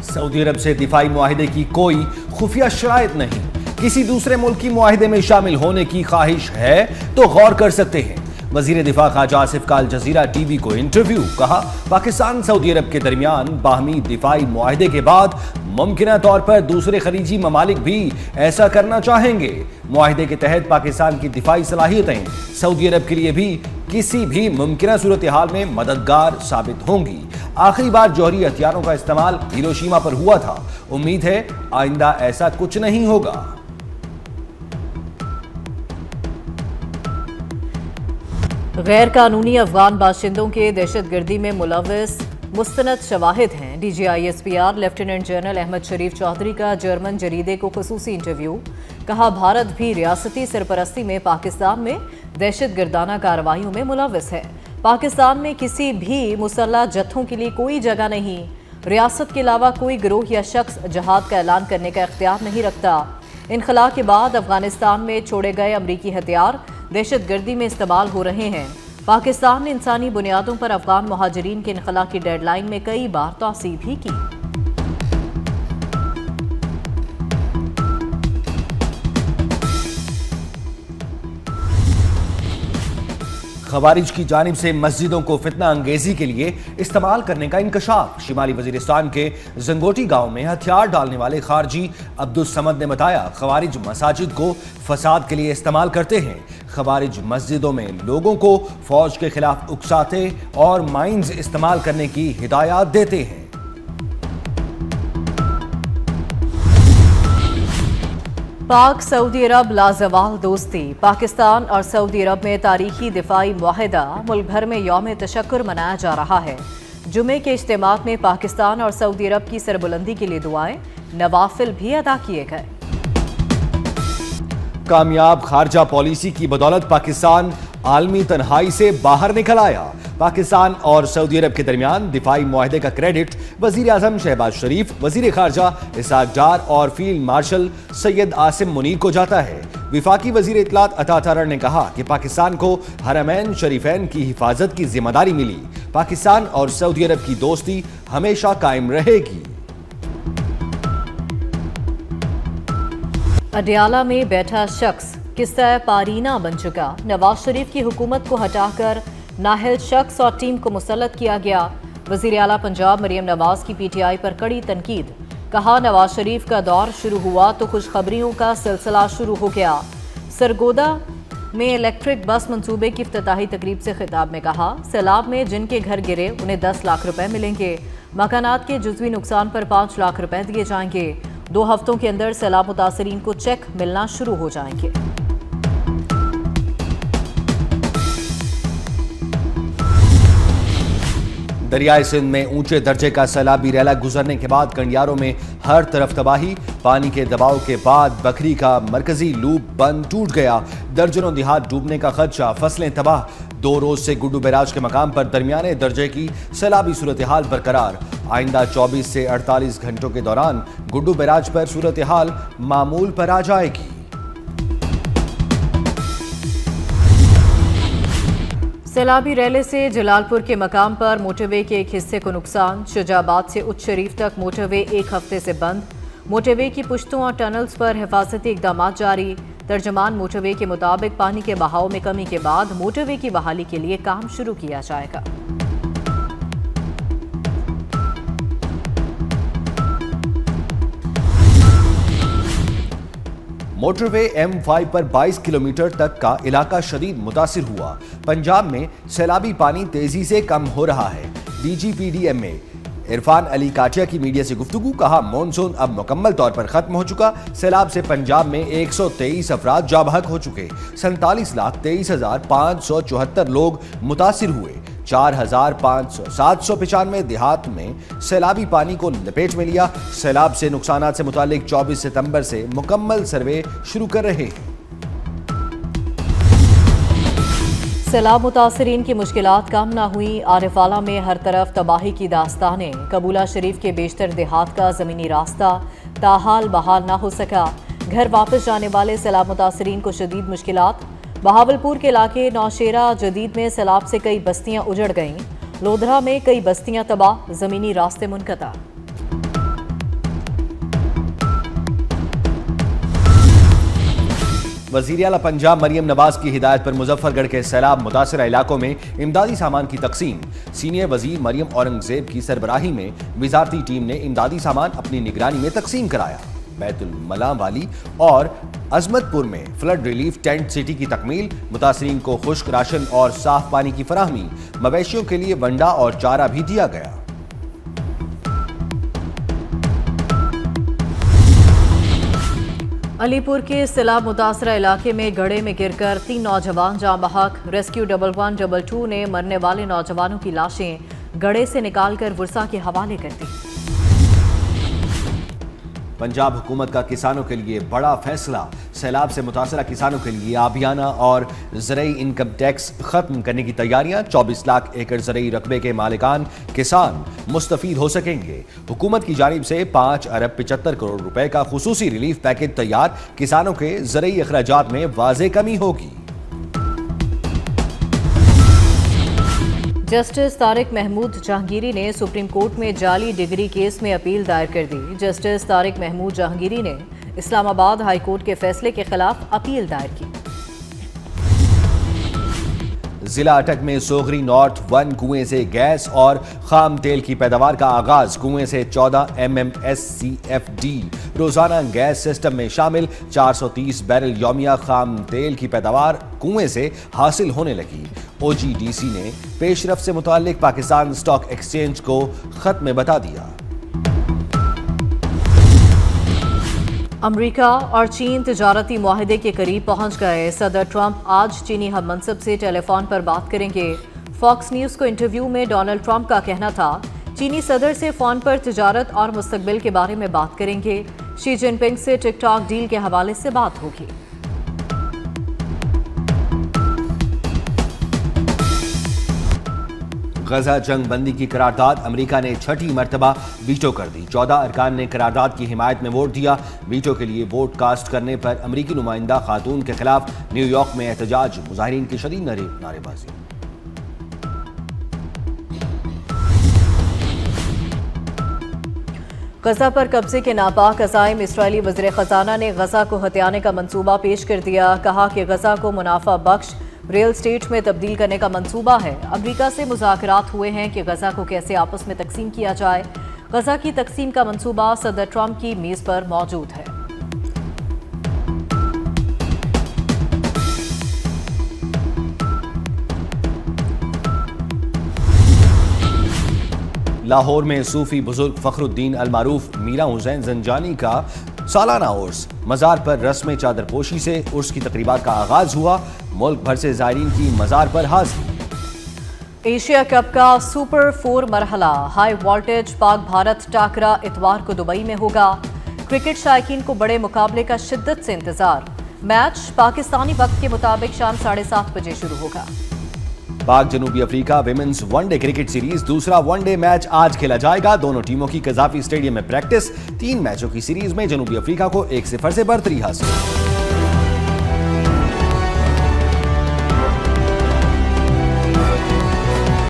Saudi अरब से दिफाई मुआहिदे की कोई खुफिया शराइत नहीं। किसी दूसरे मुल्क की मुआहिदे में शामिल होने की ख्वाहिश है तो गौर कर सकते हैं। वजीर दिफा ख्वाजा आसिफ का अल जजीरा टीवी को इंटरव्यू। कहा, पाकिस्तान सऊदी अरब के दरमियान बाहमी दिफाई मुआहिदे के बाद मुमकिन तौर पर दूसरे खलीजी ममालिक भी ऐसा करना चाहेंगे। मुआहिदे के तहत पाकिस्तान की दिफाई सलाहियतें सऊदी अरब के लिए भी किसी भी मुमकिन सूरत हाल में मददगार साबित होंगी। आखिरी बार जौहरी हथियारों का इस्तेमाल हिरोशिमा पर हुआ था। उम्मीद है आइंदा ऐसा कुछ नहीं होगा। गैर कानूनी अफगान बाशिंदों के दहशतगर्दी में मुलव्वस मुस्तनद शवाहिद हैं। DGISPR लेफ्टिनेंट जनरल अहमद शरीफ चौधरी का जर्मन जरीदे को खुसूसी इंटरव्यू। कहा, भारत भी रियासती सरपरस्ती में पाकिस्तान में दहशतगर्दाना कार्रवाइयों में मुलव्वस है। पाकिस्तान में किसी भी मुसल्लह जत्थों के लिए कोई जगह नहीं। रियासत के अलावा कोई गिरोह या शख्स जहाद का ऐलान करने का इख्तियार नहीं रखता। इनखला के बाद अफगानिस्तान में छोड़े गए अमरीकी हथियार दहशतगर्दी में इस्तेमाल हो रहे हैं। पाकिस्तान ने इंसानी बुनियादों पर अफगान मुहाजिरीन के इनखला की डेडलाइन में कई बार तौसीह भी की। खवारिज की जानिब से मस्जिदों को फितना अंगेजी के लिए इस्तेमाल करने का इंकशाफ। शिमाली वजीरिस्तान के जंगोटी गांव में हथियार डालने वाले खारजी अब्दुल समद ने बताया, खवारिज मसाजिद को फसाद के लिए इस्तेमाल करते हैं। खवारिज मस्जिदों में लोगों को फौज के खिलाफ उकसाते और माइंस इस्तेमाल करने की हिदायत देते हैं। पाक सऊदी अरब लाजवाल दोस्ती। पाकिस्तान और सऊदी अरब में तारीखी दिफाई मुआहिदा। मुल्क भर में यौम तशक्कुर मनाया जा रहा है। जुमे के इज्तिमात में पाकिस्तान और सऊदी अरब की सरबुलंदी के लिए दुआएं, नवाफिल भी अदा किए गए। कामयाब खारजा पॉलिसी की बदौलत पाकिस्तान आलमी तन्हाई से बाहर निकल आया। पाकिस्तान और सऊदी अरब के दरमियान दिफाई मुआहिदे का क्रेडिट वजीर आजम शहबाज शरीफ, वजीर खारजा इसाक डार और फील्ड मार्शल सैयद आसिम मुनीर को जाता है। विफाकी वजीर इत्तलात अता तारड़ ने कहा कि पाकिस्तान को हरमैन शरीफैन की हिफाजत की जिम्मेदारी मिली। पाकिस्तान और सऊदी अरब की दोस्ती हमेशा कायम रहेगी। अडयाला में बैठा शख्स किस्सा पारीना बन चुका। नवाज शरीफ की हुकूमत को हटाकर नाहिल शख्स और टीम को मुसल्लत किया गया। वजीर आला पंजाब मरियम नवाज की PTI पर कड़ी तनकीद। कहा, नवाज शरीफ का दौर शुरू हुआ तो खुशखबरियों का सिलसिला शुरू हो गया। सरगोदा में इलेक्ट्रिक बस मंसूबे की इफ्तिताही तकरीब से खिताब में कहा, सैलाब में जिनके घर गिरे उन्हें 10 लाख रुपए मिलेंगे। मकानात के जुज़वी नुकसान पर 5 लाख रुपए दिए जाएंगे। 2 हफ्तों के अंदर सैलाब मुतासरीन को चेक मिलना शुरू हो जाएंगे। दरियाए सिंध में ऊंचे दर्जे का सैलाबी रैला गुजरने के बाद कंडियारों में हर तरफ तबाही। पानी के दबाव के बाद बकरी का मरकजी लूप बंद टूट गया। दर्जनों देहात डूबने का खदशा, फसलें तबाह। 2 रोज से गुड्डू बैराज के मकाम पर दरमियाने दर्जे की सैलाबी सूरत हाल बरकरार। आइंदा 24 से 48 घंटों के दौरान गुड्डू बैराज पर सूरत हाल मामूल पर आ जाएगी। सैलाबी रैले से जलालपुर के मकाम पर मोटरवे के एक हिस्से को नुकसान। शुजाबाद से उच्च शरीफ तक मोटरवे 1 हफ्ते से बंद। मोटरवे की पुश्तों और टनल्स पर हिफाजती इकदाम जारी। तर्जमान मोटरवे के मुताबिक पानी के बहाव में कमी के बाद मोटरवे की बहाली के लिए काम शुरू किया जाएगा। मोटरवे M5 पर 22 किलोमीटर तक का इलाका शदीद मुतासिर हुआ। पंजाब में सैलाबी पानी तेजी से कम हो रहा है। DGPDMA इरफान अली काटिया की मीडिया से गुफ्तगू। कहा, मॉनसून अब मुकम्मल तौर पर खत्म हो चुका। सैलाब से पंजाब में 123 अफराद जाबहक हो चुके। 47,23,574 लोग मुतासिर हुए। 4,795 देहात में सैलाबी पानी को लपेट में लिया। सैलाब से नुकसानात से मुतालिक 24 सितंबर से मुकम्मल सर्वे शुरू कर रहे हैं। सैलाब मुतासरीन की मुश्किलात कम ना हुई। आरिफाला में हर तरफ तबाही की दास्तानें। कबूला शरीफ के बेशतर देहात का ज़मीनी रास्ता ताहाल बहाल ना हो सका। घर वापस जाने वाले सैलाब मुतासरीन को शदीद मुश्किलात। बहावलपुर के इलाके नौशेरा जदीद में सैलाब से कई बस्तियां उजड़ गईं। लोधरा में कई बस्तियां तबाह, ज़मीनी रास्ते मुनक़ता। वज़ीर आला पंजाब मरियम नवाज की हिदायत पर मुजफ्फरगढ़ के सैलाब मुतासरा इलाकों में इमदादी सामान की तकसीम। सीनियर वजीर मरियम औरंगजेब की सरबराही में वजारती टीम ने इमदादी सामान अपनी निगरानी में तकसीम कराया। बैतुल मला वाली और अजमतपुर में फ्लड रिलीफ टेंट सिटी की तकमील, मुतासरीन को खुश्क राशन और साफ पानी की फराहमी, मवेशियों के लिए वंडा और चारा भी दिया गया। अलीपुर के सैलाब मुतासरा इलाके में गड्ढे में गिरकर 3 नौजवान जाँ बहक। रेस्क्यू 1122 ने मरने वाले नौजवानों की लाशें गड्ढे से निकालकर वर्सा के हवाले कर दी। पंजाब हुकूमत का किसानों के लिए बड़ा फैसला। सैलाब से मुतासरा किसानों के लिए आबियाना और ज़रई इनकम टैक्स खत्म करने की तैयारियां। 24 लाख एकड़ ज़रई रकबे के मालिकान किसान मुस्तफीद हो सकेंगे। हुकूमत की जानिब से 5 अरब 75 करोड़ रुपए का खुसूसी रिलीफ पैकेज तैयार। किसानों के ज़रई अखराजात में वाज़ेह कमी होगी। जस्टिस तारिक महमूद जहांगीरी ने सुप्रीम कोर्ट में जाली डिग्री केस में अपील दायर कर दी। जस्टिस तारिक महमूद जहांगीरी ने इस्लामाबाद हाई कोर्ट के फैसले के खिलाफ अपील दायर की। जिला अटक में सोगरी नॉर्थ 1 कुएं से गैस और खाम तेल की पैदावार का आगाज। कुएं से 14 MMSCFD रोजाना गैस सिस्टम में शामिल। 430 बैरल यौमिया खाम तेल की पैदावार कुएं से हासिल होने लगी। OGDC ने पेशरफ से मुताल्लिक पाकिस्तान स्टॉक एक्सचेंज को खत में बता दिया। अमेरिका और चीन तिजारती मुआहदे के करीब पहुंच गए। सदर ट्रंप आज चीनी हम मनसब से टेलीफोन पर बात करेंगे। फॉक्स न्यूज को इंटरव्यू में डोनाल्ड ट्रंप का कहना था चीनी सदर से फोन पर तिजारत और मुस्तकबिल के बारे में बात करेंगे। शी जिनपिंग से टिकटॉक डील के हवाले से बात होगी। गजा जंग बंदी की करारदाद अमेरिका ने 6ठी मरतबा वीटो कर दी। 14 अरकान ने करारदाद की हिमायत में वोट दिया। वीटो के लिए वोट कास्ट करने पर अमेरिकी नुमाइंदा खातून के खिलाफ न्यूयॉर्क में एहतजाज। मुजाहिरीन की शदीद नारेबाजी। गजा पर कब्जे के नापाक अज़ाइम। इस्राएली वज़ीर ख़ज़ाना ने गजा को हथियाने का मंसूबा पेश कर दिया। कहा कि गजा को मुनाफा बख्श रियल स्टेट में तब्दील करने का मंसूबा है। अमेरिका से मुज़ाकरात हुए हैं कि गजा को कैसे आपस में तकसीम किया जाए। गजा की तकसीम का मंसूबा सदर ट्रंप की मेज़ पर मौजूद है। लाहौर में सूफी बुजुर्ग फखरुद्दीन अलमारूफ मीरा हुसैन जंजानी का सालाना उर्स। मज़ार पर रस्म चादरपोशी से उर्स की तकरीबात का आगाज हुआ। मुल्क भर से ज़ायरीन की मज़ार पर हाजिरी। एशिया कप का super 4 मरहला high voltage Pak Bharat टाकरा इतवार को दुबई में होगा। क्रिकेट शायकीन को बड़े मुकाबले का शिद्दत से इंतजार। मैच पाकिस्तानी वक्त के मुताबिक शाम 7:30 बजे शुरू होगा। पाक जनूबी Africa women's one day cricket series दूसरा वनडे मैच आज खेला जाएगा। दोनों टीमों की कज़ाफी स्टेडियम में प्रैक्टिस। 3 मैचों की सीरीज में जनूबी अफ्रीका को 1-0 से बढ़तरी हासिल।